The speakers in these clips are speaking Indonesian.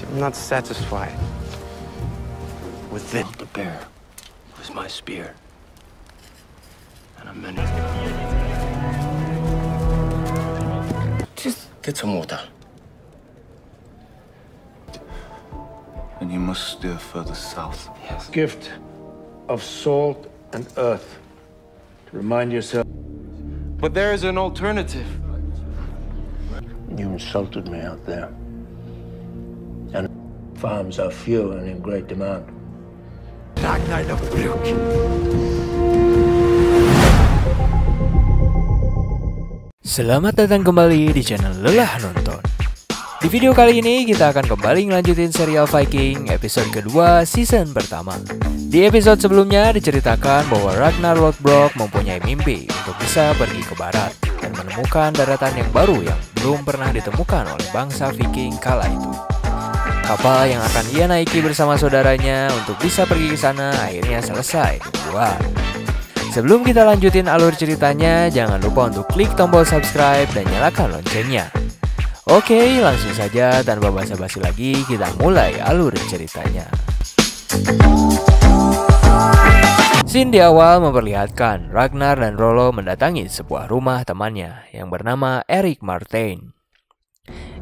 I'm not satisfied with it. The bear was my spear, and I'm many. Just get some water. And you must steer further south. Yes. Gift of salt and earth to remind yourself. But there is an alternative. You insulted me out there. And farms are few and in great demand. Ragnar Lothbrok. Selamat datang kembali di channel Lelah Nonton. Di video kali ini kita akan kembali ngelanjutin serial Viking episode kedua season pertama. Di episode sebelumnya diceritakan bahwa Ragnar Lothbrok mempunyai mimpi untuk bisa pergi ke barat dan menemukan daratan yang baru yang belum pernah ditemukan oleh bangsa Viking kala itu. Kapal yang akan ia naiki bersama saudaranya untuk bisa pergi ke sana akhirnya selesai dibuat. Sebelum kita lanjutin alur ceritanya, jangan lupa untuk klik tombol subscribe dan nyalakan loncengnya. Oke, langsung saja tanpa basa-basi lagi kita mulai alur ceritanya. Scene di awal memperlihatkan Ragnar dan Rollo mendatangi sebuah rumah temannya yang bernama Erik Martin.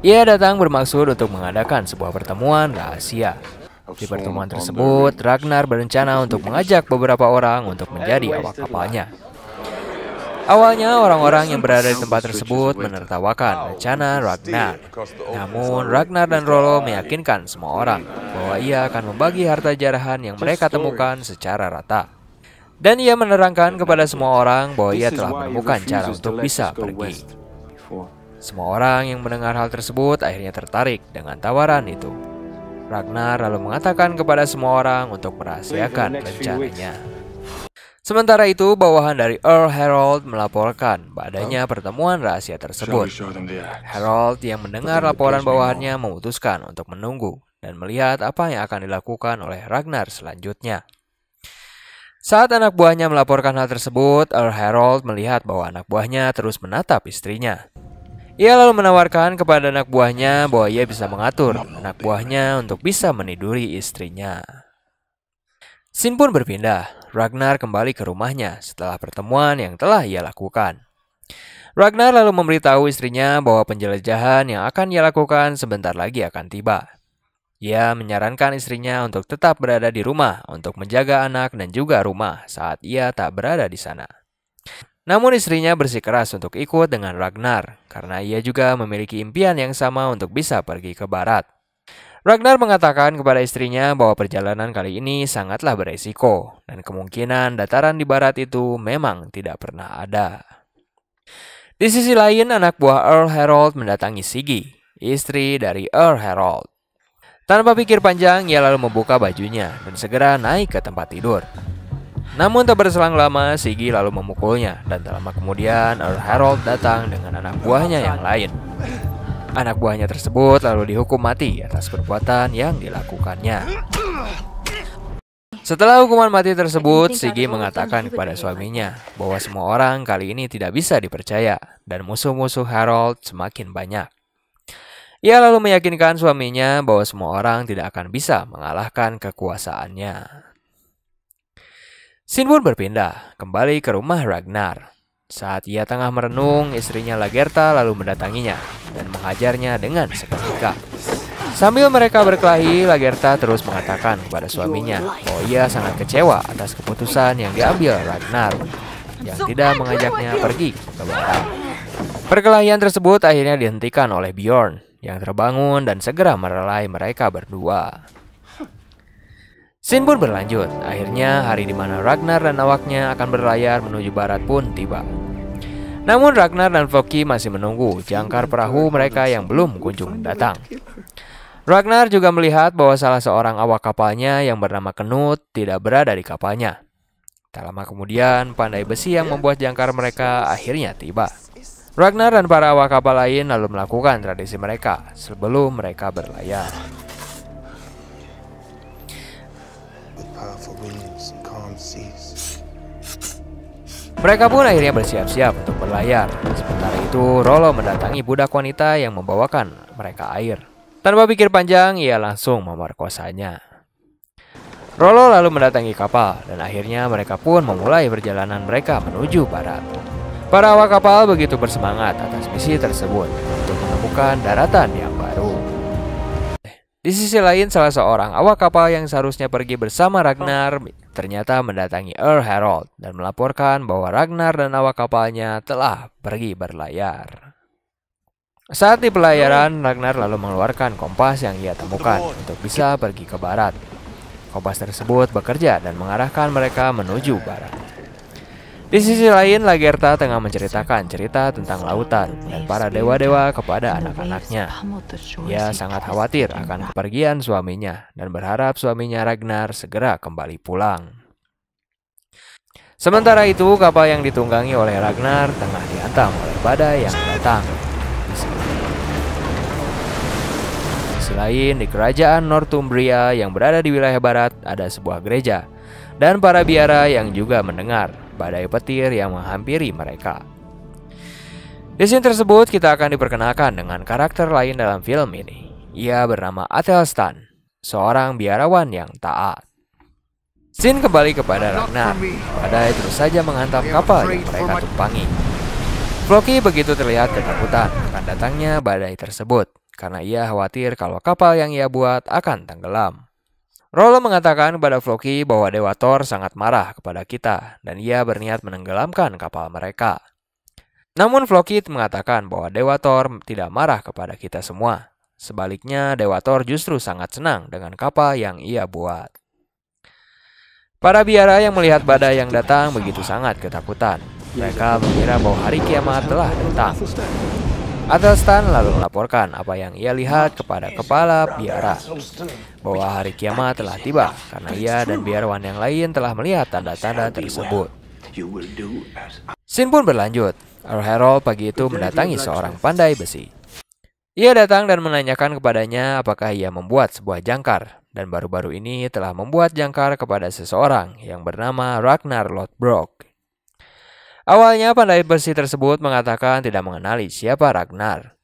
Ia datang bermaksud untuk mengadakan sebuah pertemuan rahasia. Di pertemuan tersebut, Ragnar berencana untuk mengajak beberapa orang untuk menjadi awak kapalnya. Awalnya orang-orang yang berada di tempat tersebut menertawakan rencana Ragnar. Namun Ragnar dan Rollo meyakinkan semua orang bahwa ia akan membagi harta jarahan yang mereka temukan secara rata. Dan ia menerangkan kepada semua orang bahwa ia telah menemukan cara untuk bisa pergi. Semua orang yang mendengar hal tersebut akhirnya tertarik dengan tawaran itu. Ragnar lalu mengatakan kepada semua orang untuk merahasiakan rencananya. Sementara itu, bawahan dari Earl Harold melaporkan adanya pertemuan rahasia tersebut. Harold yang mendengar laporan bawahannya memutuskan untuk menunggu dan melihat apa yang akan dilakukan oleh Ragnar selanjutnya. Saat anak buahnya melaporkan hal tersebut, Earl Harold melihat bahwa anak buahnya terus menatap istrinya. Ia lalu menawarkan kepada anak buahnya bahwa ia bisa mengatur anak buahnya untuk bisa meniduri istrinya. Scene pun berpindah. Ragnar kembali ke rumahnya setelah pertemuan yang telah ia lakukan. Ragnar lalu memberitahu istrinya bahwa penjelajahan yang akan ia lakukan sebentar lagi akan tiba. Ia menyarankan istrinya untuk tetap berada di rumah untuk menjaga anak dan juga rumah saat ia tak berada di sana. Namun istrinya bersikeras untuk ikut dengan Ragnar karena ia juga memiliki impian yang sama untuk bisa pergi ke barat. Ragnar mengatakan kepada istrinya bahwa perjalanan kali ini sangatlah beresiko dan kemungkinan dataran di barat itu memang tidak pernah ada. Di sisi lain, anak buah Earl Harold mendatangi Siggy, istri dari Earl Harold. Tanpa pikir panjang, ia lalu membuka bajunya dan segera naik ke tempat tidur. Namun tak berselang lama, Siggy lalu memukulnya dan tak lama kemudian Earl Harold datang dengan anak buahnya yang lain. Anak buahnya tersebut lalu dihukum mati atas perbuatan yang dilakukannya. Setelah hukuman mati tersebut, Siggy mengatakan kepada suaminya bahwa semua orang kali ini tidak bisa dipercaya dan musuh-musuh Harold semakin banyak. Ia lalu meyakinkan suaminya bahwa semua orang tidak akan bisa mengalahkan kekuasaannya. Scene pun berpindah kembali ke rumah Ragnar. Saat ia tengah merenung, istrinya Lagertha lalu mendatanginya dan menghajarnya dengan seketika. Sambil mereka berkelahi, Lagertha terus mengatakan kepada suaminya bahwa ia sangat kecewa atas keputusan yang diambil Ragnar yang tidak mengajaknya pergi ke barat. Perkelahian tersebut akhirnya dihentikan oleh Bjorn yang terbangun dan segera merelai mereka berdua. Scene pun berlanjut. Akhirnya hari di mana Ragnar dan awaknya akan berlayar menuju barat pun tiba. Namun Ragnar dan Floki masih menunggu jangkar perahu mereka yang belum kunjung datang. Ragnar juga melihat bahwa salah seorang awak kapalnya yang bernama Knut tidak berada di kapalnya. Tak lama kemudian, pandai besi yang membuat jangkar mereka akhirnya tiba. Ragnar dan para awak kapal lain lalu melakukan tradisi mereka sebelum mereka berlayar. Mereka pun akhirnya bersiap-siap untuk berlayar. Sementara itu, Rollo mendatangi budak wanita yang membawakan mereka air. Tanpa pikir panjang, ia langsung memerkosanya. Rollo lalu mendatangi kapal, dan akhirnya mereka pun memulai perjalanan mereka menuju barat. Para awak kapal begitu bersemangat atas misi tersebut untuk menemukan daratan yang baru. Di sisi lain, salah seorang awak kapal yang seharusnya pergi bersama Ragnar ternyata mendatangi Earl Harold dan melaporkan bahwa Ragnar dan awak kapalnya telah pergi berlayar. Saat di pelayaran, Ragnar lalu mengeluarkan kompas yang ia temukan untuk bisa pergi ke barat. Kompas tersebut bekerja dan mengarahkan mereka menuju barat. Di sisi lain, Lagertha tengah menceritakan cerita tentang lautan dan para dewa-dewa kepada anak-anaknya. Ia sangat khawatir akan kepergian suaminya dan berharap suaminya Ragnar segera kembali pulang. Sementara itu, kapal yang ditunggangi oleh Ragnar tengah dihantam oleh badai yang datang. Di sisi lain, di kerajaan Northumbria yang berada di wilayah barat ada sebuah gereja dan para biara yang juga mendengar badai petir yang menghampiri mereka. Di scene tersebut kita akan diperkenalkan dengan karakter lain dalam film ini. Ia bernama Athelstan, seorang biarawan yang taat. Scene kembali kepada Ragnar. Badai terus saja menghantam kapal yang mereka tumpangi. Floki begitu terlihat ketakutan akan datangnya badai tersebut karena ia khawatir kalau kapal yang ia buat akan tenggelam. Rollo mengatakan kepada Floki bahwa Dewa Thor sangat marah kepada kita dan ia berniat menenggelamkan kapal mereka. Namun Floki mengatakan bahwa Dewa Thor tidak marah kepada kita semua. Sebaliknya, Dewa Thor justru sangat senang dengan kapal yang ia buat. Para biara yang melihat badai yang datang begitu sangat ketakutan. Mereka mengira bahwa hari kiamat telah datang. Athelstan lalu melaporkan apa yang ia lihat kepada kepala biara, bahwa hari kiamat telah tiba karena ia dan biarawan yang lain telah melihat tanda-tanda tersebut. Scene pun berlanjut. Earl Harold pagi itu mendatangi seorang pandai besi. Ia datang dan menanyakan kepadanya apakah ia membuat sebuah jangkar, dan baru-baru ini telah membuat jangkar kepada seseorang yang bernama Ragnar Lothbrok. Awalnya pandai besi tersebut mengatakan tidak mengenali siapa Ragnar.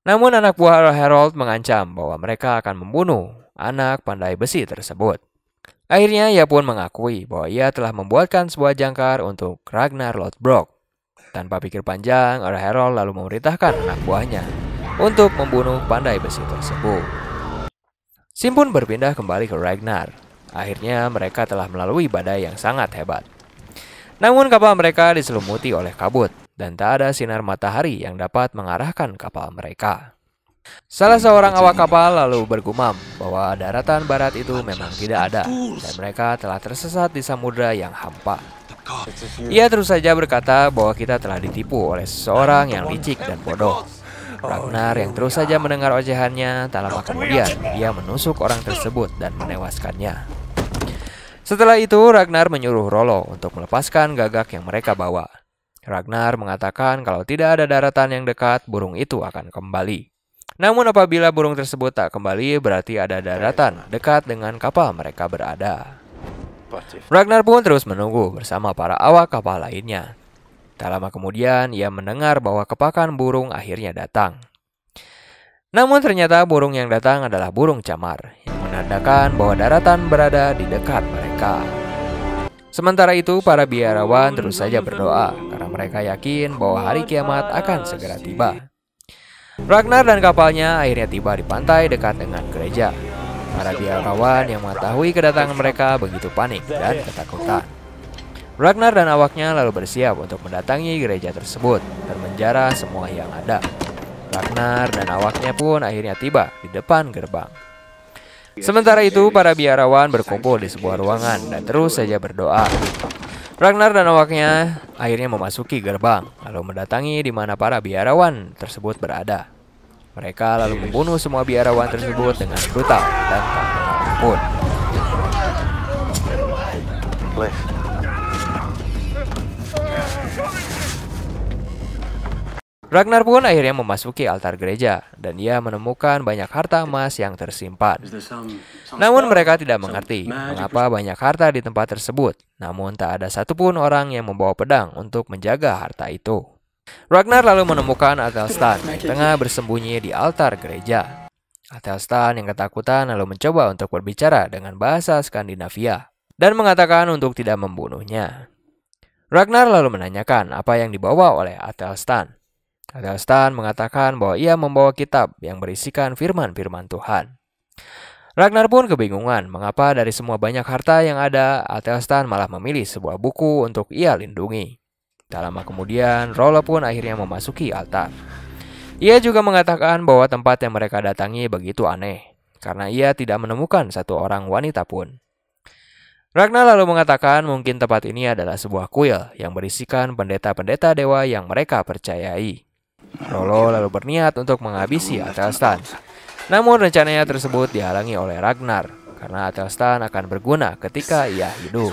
Namun anak buah Earl Harold mengancam bahwa mereka akan membunuh anak pandai besi tersebut. Akhirnya ia pun mengakui bahwa ia telah membuatkan sebuah jangkar untuk Ragnar Lothbrok. Tanpa pikir panjang, Earl Harold lalu memerintahkan anak buahnya untuk membunuh pandai besi tersebut. Scene pun berpindah kembali ke Ragnar. Akhirnya mereka telah melalui badai yang sangat hebat. Namun kapal mereka diselumuti oleh kabut dan tak ada sinar matahari yang dapat mengarahkan kapal mereka. Salah seorang awak kapal lalu bergumam bahwa daratan barat itu memang tidak ada dan mereka telah tersesat di samudra yang hampa. Ia terus saja berkata bahwa kita telah ditipu oleh seseorang yang licik dan bodoh. Ragnar yang terus saja mendengar ocehannya, tak lama kemudian ia menusuk orang tersebut dan menewaskannya. Setelah itu, Ragnar menyuruh Rollo untuk melepaskan gagak yang mereka bawa. Ragnar mengatakan kalau tidak ada daratan yang dekat, burung itu akan kembali. Namun apabila burung tersebut tak kembali, berarti ada daratan dekat dengan kapal mereka berada. Ragnar pun terus menunggu bersama para awak kapal lainnya. Tak lama kemudian, ia mendengar bahwa kepakan burung akhirnya datang. Namun ternyata burung yang datang adalah burung camar, yang menandakan bahwa daratan berada di dekat mereka. Sementara itu, para biarawan terus saja berdoa karena mereka yakin bahwa hari kiamat akan segera tiba. Ragnar dan kapalnya akhirnya tiba di pantai dekat dengan gereja. Para biarawan yang mengetahui kedatangan mereka begitu panik dan ketakutan. Ragnar dan awaknya lalu bersiap untuk mendatangi gereja tersebut dan menjara semua yang ada. Ragnar dan awaknya pun akhirnya tiba di depan gerbang. Sementara itu, para biarawan berkumpul di sebuah ruangan dan terus saja berdoa. Ragnar dan awaknya akhirnya memasuki gerbang, lalu mendatangi di mana para biarawan tersebut berada. Mereka lalu membunuh semua biarawan tersebut dengan brutal dan tak ampun. Ragnar pun akhirnya memasuki altar gereja dan ia menemukan banyak harta emas yang tersimpan. Namun mereka tidak mengerti mengapa banyak harta di tempat tersebut. Namun tak ada satupun orang yang membawa pedang untuk menjaga harta itu. Ragnar lalu menemukan Athelstan yang tengah bersembunyi di altar gereja. Athelstan yang ketakutan lalu mencoba untuk berbicara dengan bahasa Skandinavia dan mengatakan untuk tidak membunuhnya. Ragnar lalu menanyakan apa yang dibawa oleh Athelstan. Athelstan mengatakan bahwa ia membawa kitab yang berisikan firman-firman Tuhan. Ragnar pun kebingungan mengapa dari semua banyak harta yang ada, Athelstan malah memilih sebuah buku untuk ia lindungi. Tak lama kemudian, Rollo pun akhirnya memasuki altar. Ia juga mengatakan bahwa tempat yang mereka datangi begitu aneh, karena ia tidak menemukan satu orang wanita pun. Ragnar lalu mengatakan mungkin tempat ini adalah sebuah kuil yang berisikan pendeta-pendeta dewa yang mereka percayai. Rollo lalu berniat untuk menghabisi Athelstan. Namun rencananya tersebut dihalangi oleh Ragnar, karena Athelstan akan berguna ketika ia hidup.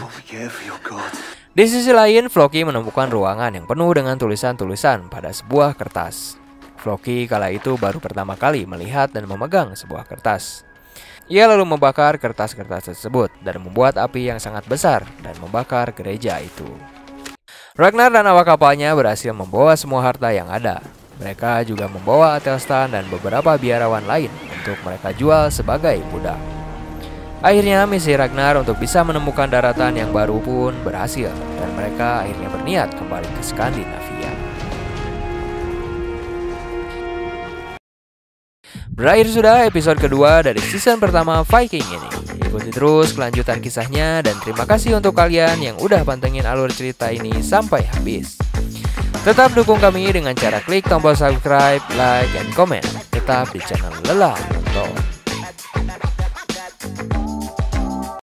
Di sisi lain, Floki menemukan ruangan yang penuh dengan tulisan-tulisan pada sebuah kertas. Floki kala itu baru pertama kali melihat dan memegang sebuah kertas. Ia lalu membakar kertas-kertas tersebut dan membuat api yang sangat besar dan membakar gereja itu. Ragnar dan awak kapalnya berhasil membawa semua harta yang ada. Mereka juga membawa Athelstan dan beberapa biarawan lain untuk mereka jual sebagai budak. Akhirnya misi Ragnar untuk bisa menemukan daratan yang baru pun berhasil dan mereka akhirnya berniat kembali ke Skandinavia. Berakhir sudah episode kedua dari season pertama Viking ini. Ikuti terus kelanjutan kisahnya dan terima kasih untuk kalian yang udah pantengin alur cerita ini sampai habis. Tetap dukung kami dengan cara klik tombol subscribe, like, dan komen. Tetap di channel Lelah Nonton.